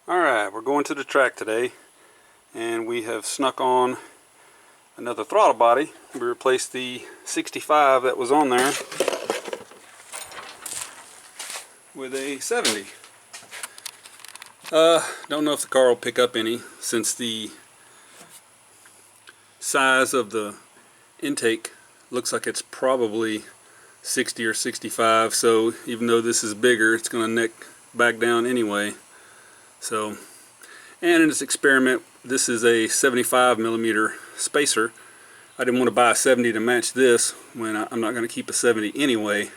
Alright, we're going to the track today, and we have snuck on another throttle body. We replaced the 65 that was on there with a 70. Don't know if the car will pick up any, since the size of the intake looks like it's probably 60 or 65, so even though this is bigger, it's going to neck back down anyway. So, and in this experiment, this is a 75 millimeter spacer. I didn't want to buy a 70 to match this when I'm not going to keep a 70 anyway.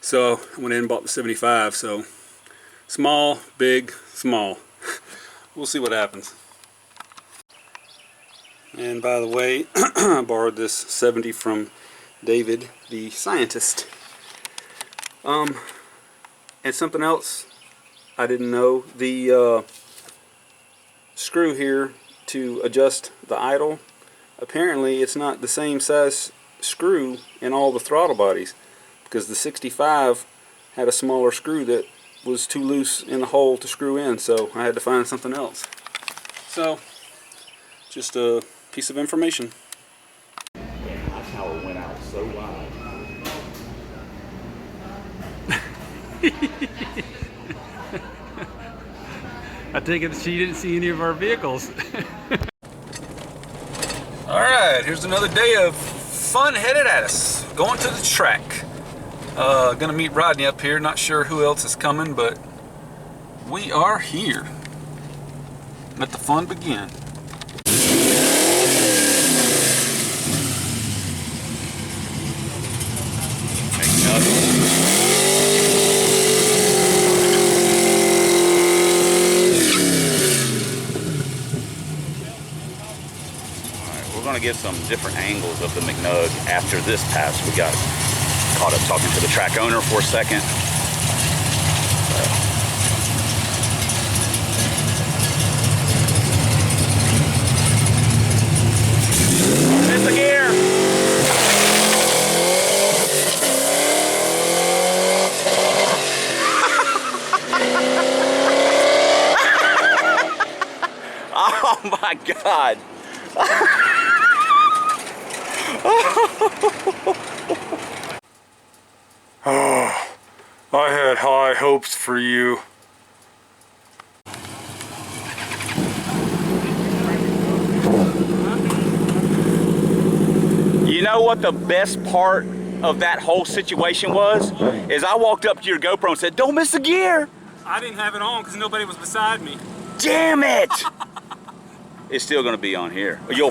So I went in and bought the 75. So small, big, small. We'll see what happens. And by the way, I borrowed this 70 from David, the scientist. And something else I didn't know, the screw here to adjust the idle, apparently it's not the same size screw in all the throttle bodies, because the 65 had a smaller screw that was too loose in the hole to screw in, so I had to find something else. So, just a piece of information. My tower went out so wide. I take it she didn't see any of our vehicles. Alright, here's another day of fun headed at us. Going to the track. Gonna meet Rodney up here. Not sure who else is coming, but we are here. Let the fun begin. We're going to get some different angles of the McNugget after this pass. We got caught up talking to the track owner for a second. Miss the gear! Oh my God! Oh, I had high hopes for you. You know what the best part of that whole situation was? Is I walked up to your GoPro and said, "Don't miss the gear." I didn't have it on because nobody was beside me. Damn it! It's still gonna be on here. He'll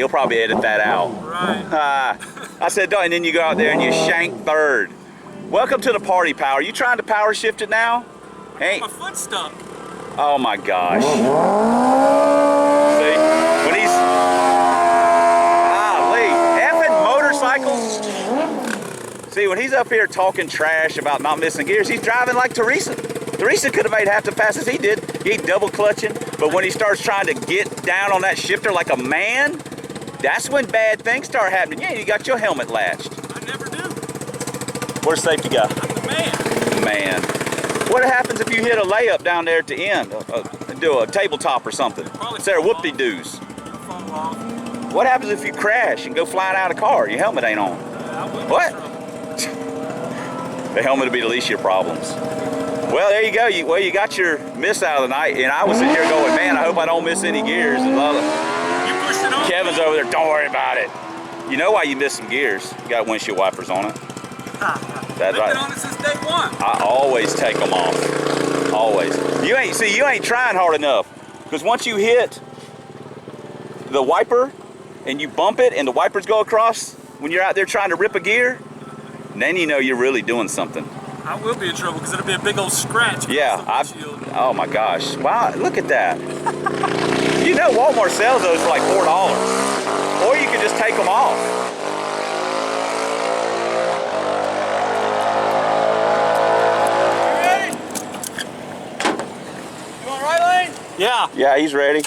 probably edit that out. Right. I said, "Don't," and then you go out there and you shank third. Welcome to the party, pal. Are you trying to power shift it now? Hey. My foot's stuck. Oh my gosh. See? When he's effing motorcycles. See, when he's up here talking trash about not missing gears, he's driving like Teresa. Teresa could have made half the passes he did. He double clutching, but when he starts trying to get down on that shifter like a man, that's when bad things start happening. Yeah, you got your helmet latched. I never do. Where's the safety guy? I'm the man. Man. What happens if you hit a layup down there at the end? Do a tabletop or something? Is there whoop-de-doos? Fall off. What happens if you crash and go flying out of the car? Your helmet ain't on. What? The helmet will be the least of your problems. Well, there you go. You got your miss out of the night, and I was sitting here going, man, I hope I don't miss any gears. And You pushed it on. Kevin's over there, don't worry about it. You know why you missed some gears? You got windshield wipers on it. That's right. I've been on it since day one. I always take them off. Always. You ain't trying hard enough. Because once you hit the wiper and you bump it and the wipers go across when you're out there trying to rip a gear, then you know you're really doing something. I will be in trouble because it'll be a big old scratch. Yeah, oh my gosh. Wow, look at that. You know Walmart sells those for like $4. Or you can just take them off. You ready? You want right lane? Yeah. Yeah, he's ready.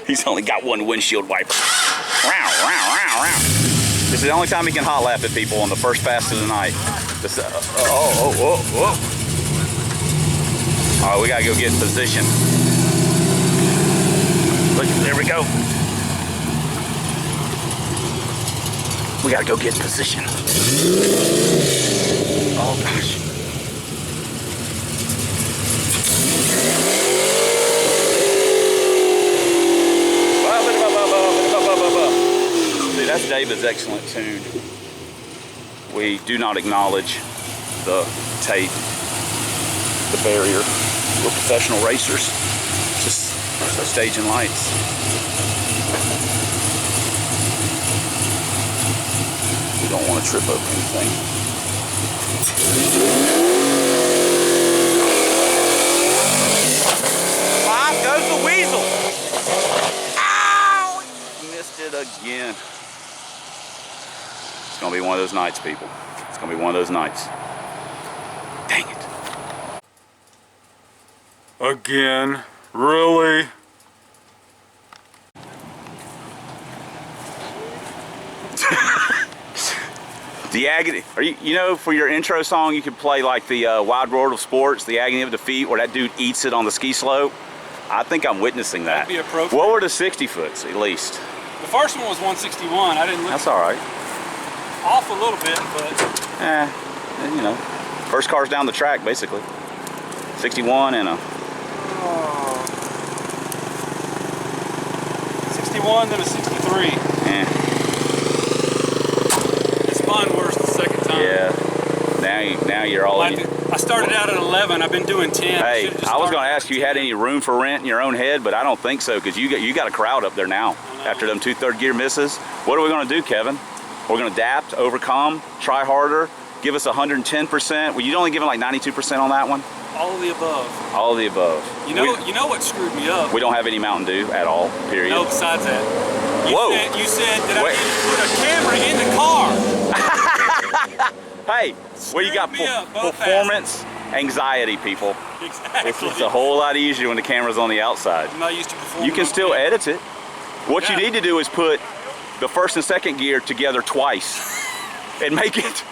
He's only got one windshield wiper. This is the only time he can hot lap at people on the first pass of the night. All right, we gotta go get in position. Look, there we go. We gotta go get in position. Oh gosh. See, that's David's excellent tune. We do not acknowledge the tape, the barrier. We're professional racers, just staging lights. We don't want to trip over anything. Off goes the weasel. Ow! Missed it again. It's gonna be one of those nights, people. It's gonna be one of those nights. Dang it. Again, really? The agony, you know, for your intro song, you could play like the Wild World of Sports, The Agony of Defeat, where that dude eats it on the ski slope. I think I'm witnessing that. That'd be appropriate. What were the 60 foots, at least? The first one was 161. I didn't look That's all right. off a little bit, but You know, first car's down the track, basically. 61 and a... 61, then a 63. It's fun worse the second time. Yeah. Now you're all in. I started out at 11. I've been doing 10. Hey, I was going to ask you had any room for rent in your own head, but I don't think so, because you got a crowd up there now after them 2 third gear misses. What are we going to do, Kevin? We're going to adapt, overcome, try harder, give us 110%. Well, you'd only given like 92% on that one? All of the above. All of the above. You know what screwed me up? We don't have any Mountain Dew at all, period. No, besides that. You said that Wait. I didn't put a camera in the car. Hey, well, you got performance anxiety, people. Exactly. It's a whole lot easier when the camera's on the outside. I'm not used to performing. You can still edit it. What you Yeah. need to do is put the first and second gear together twice and make it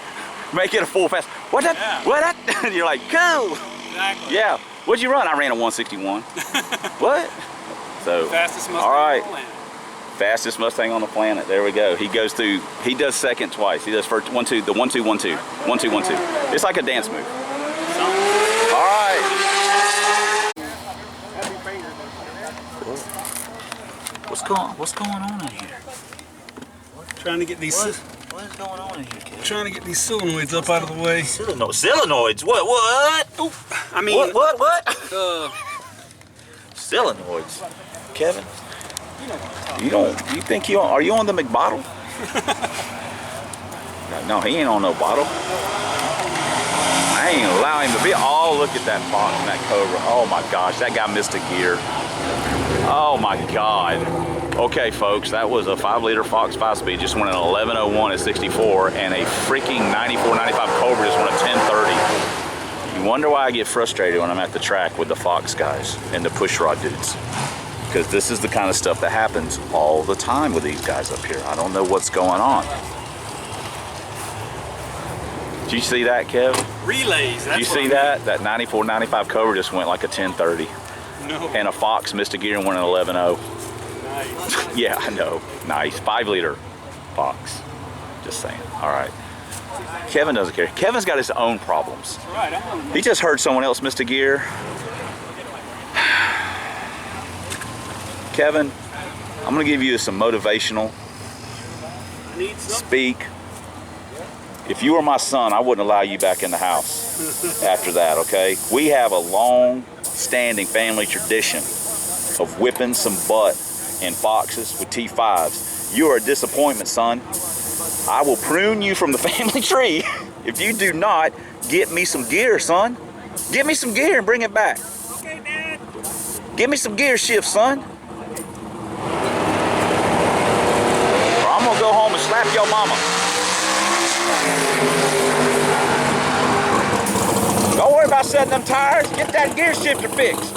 a full fast. What that? Yeah. What that? And you're like, cool. Exactly. Yeah. What'd you run? I ran a 161. What? So. Fastest Mustang all right. on the planet. Fastest Mustang on the planet. There we go. He goes through. He does second twice. He does first 1 2, the 1 2 1 2, 1 2 1 2. It's like a dance move. All right. What's going on in here? Trying to get these. What is going on in here, kid? Trying to get these solenoids up out of the way. Solenoids? What? Ooh, I mean, What? solenoids. Solenoids. Kevin? You think are you on the McBottle? No, he ain't on no bottle. I ain't allow him to be. Oh, look at that Fox and that Cobra. Oh my gosh, that guy missed a gear. Oh my God. Okay, folks, that was a 5-liter Fox 5-speed, just went an 1101 at 64, and a freaking 94, 95 Cobra just went a 1030. You wonder why I get frustrated when I'm at the track with the Fox guys and the pushrod dudes. Because this is the kind of stuff that happens all the time with these guys up here. I don't know what's going on. Did you see that, Kev? Relays. Did you see that? That 94, 95 Cobra just went like a 1030. No. And a Fox missed a gear and went an 11.0. Nice. Yeah, I know. Nice. 5-liter Fox. Just saying. All right. Kevin doesn't care. Kevin's got his own problems. That's right. I'm on. He just heard someone else missed a gear. Kevin, I'm going to give you some motivational I need some. speak. If you were my son, I wouldn't allow you back in the house after that, okay? We have a long-standing family tradition of whipping some butt in Foxes with T5s. You are a disappointment, son. I will prune you from the family tree if you do not get me some gear, son. Get me some gear and bring it back. Okay, Dad. Give me some gear shift, son. Or I'm gonna go home and slap your mama. Don't worry about setting them tires. Get that gear shifter fixed.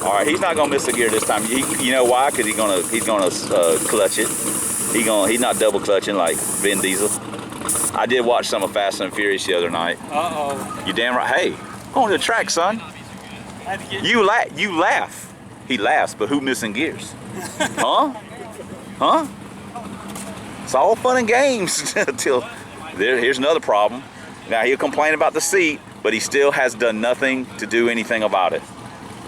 All right, he's not gonna miss a gear this time. You know why? Because he's gonna clutch it. He's not double clutching like Vin Diesel. I did watch some of Fast and Furious the other night. Uh-oh. You damn right. Hey, Going to the track, son. You laugh. He laughs, but who missing gears? Huh? Huh? It's all fun and games until here's another problem. Now he'll complain about the seat, but he still has done nothing to do anything about it.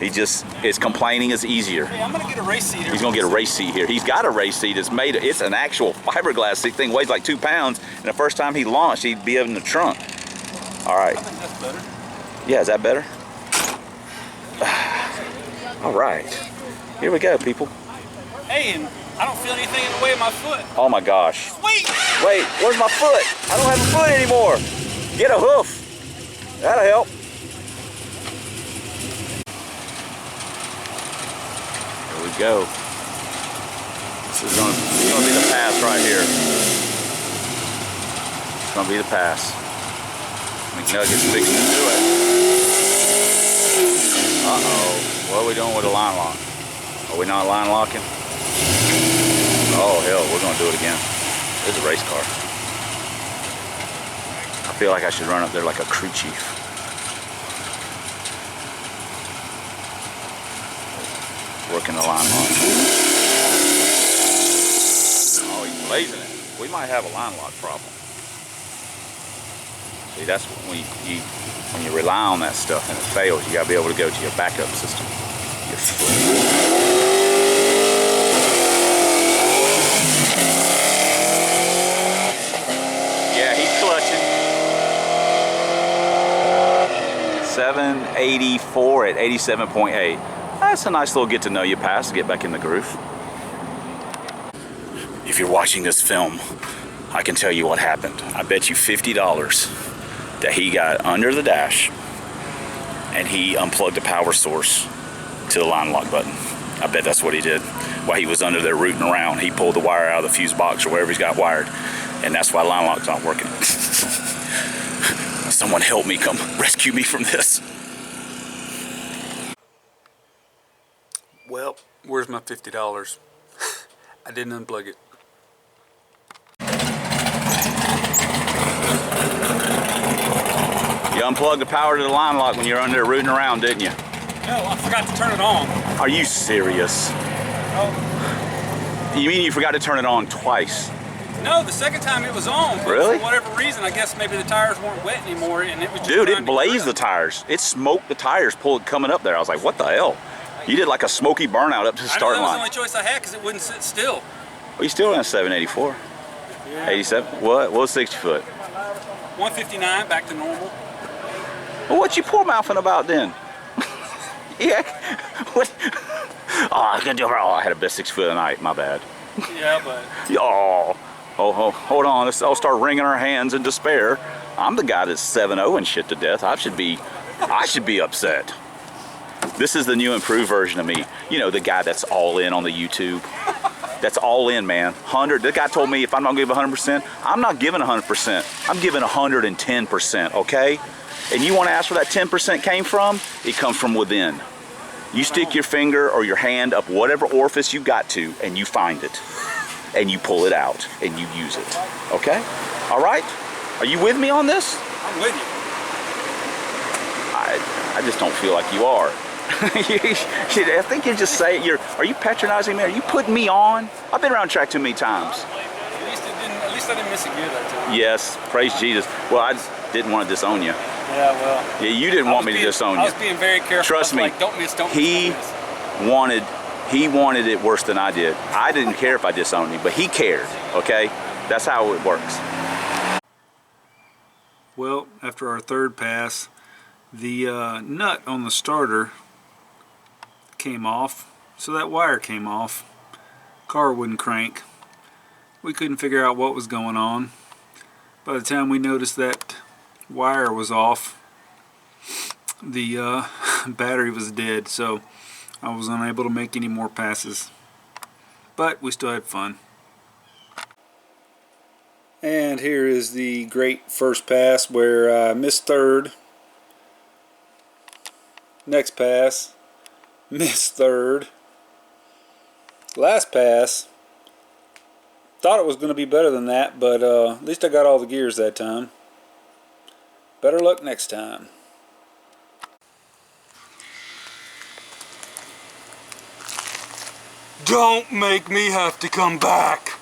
He just is complaining is easier. Hey, I'm gonna get a race seat here. He's gonna get a race seat here. He's got a race seat. It's an actual fiberglass seat. Thing weighs like 2 pounds. And the first time he launched, he'd be in the trunk. All right. I think that's better. Yeah, is that better? All right. Here we go, people. Hey, and I don't feel anything in the way of my foot. Oh my gosh. Wait! Wait, where's my foot? I don't have a foot anymore. Get a hoof. That'll help. Here we go. This is gonna be the pass right here. It's gonna be the pass. McNugget's fixing to do it. Uh-oh. What are we doing with the line lock? Are we not line locking? Oh hell, we're gonna do it again. This is a race car. I feel like I should run up there like a crew chief. Working the line lock. Oh, he's blazing it. We might have a line lock problem. See, that's when you rely on that stuff and it fails, you gotta be able to go to your backup system. Your foot. Yeah, he's clutching. 784 at 87.8. That's a nice little get to know you pass to get back in the groove. If you're watching this film, I can tell you what happened. I bet you $50 that he got under the dash and he unplugged the power source to the line lock button. I bet that's what he did. While he was under there rooting around, he pulled the wire out of the fuse box or wherever he's got wired, and that's why line lock's not working. Someone help me, come rescue me from this. Well, where's my $50? I didn't unplug it. You unplugged the power to the line lock when you're under there rooting around, didn't you? No, I forgot to turn it on. Are you serious? Oh. You mean you forgot to turn it on twice? No, the second time it was on. But really? For whatever reason, I guess maybe the tires weren't wet anymore, and it was just dude, it blazed the tires. It smoked the tires coming up there. I was like, what the hell? You did like a smoky burnout up to the starting line. That was the only choice I had because it wouldn't sit still. Well, you still in a 784. Yeah. 87? What was 60 foot? 159, back to normal. Well, what you poor mouthing about then? Yeah. What? Oh, I was gonna do it. Oh, I had a best 6 foot of the night. My bad. Yeah, but. Oh, hold on. Let's all start wringing our hands in despair. I'm the guy that's 7-0 and shit to death. I should be upset. This is the new improved version of me. You know, the guy that's all in on the YouTube. That's all in, man. 100. The guy told me if I'm not giving 100%, I'm not giving 100%. I'm giving 110%. Okay? And you want to ask where that 10% came from? It comes from within. You stick your finger or your hand up whatever orifice you got to, and you find it, and you pull it out, and you use it. Okay? All right? Are you with me on this? I'm with you. I just don't feel like you are. I think you're just saying are you patronizing me? Are you putting me on? I've been around track too many times. At least I didn't miss a gear that time. Yes, praise Jesus. Well, I just didn't want to disown you. Yeah, well. Yeah, you didn't want me to disown you. I was being very careful. Trust me. Like, don't miss, don't miss. He wanted it worse than I did. I didn't care if I disowned him, but he cared. Okay, that's how it works. Well, after our third pass, the nut on the starter came off, so that wire came off. Car wouldn't crank. We couldn't figure out what was going on. By the time we noticed that wire was off, the battery was dead, so I was unable to make any more passes. But we still had fun. And here is the great first pass where I missed third. Next pass, missed third. Last pass, thought it was going to be better than that, but at least I got all the gears that time. Better luck next time. Don't make me have to come back.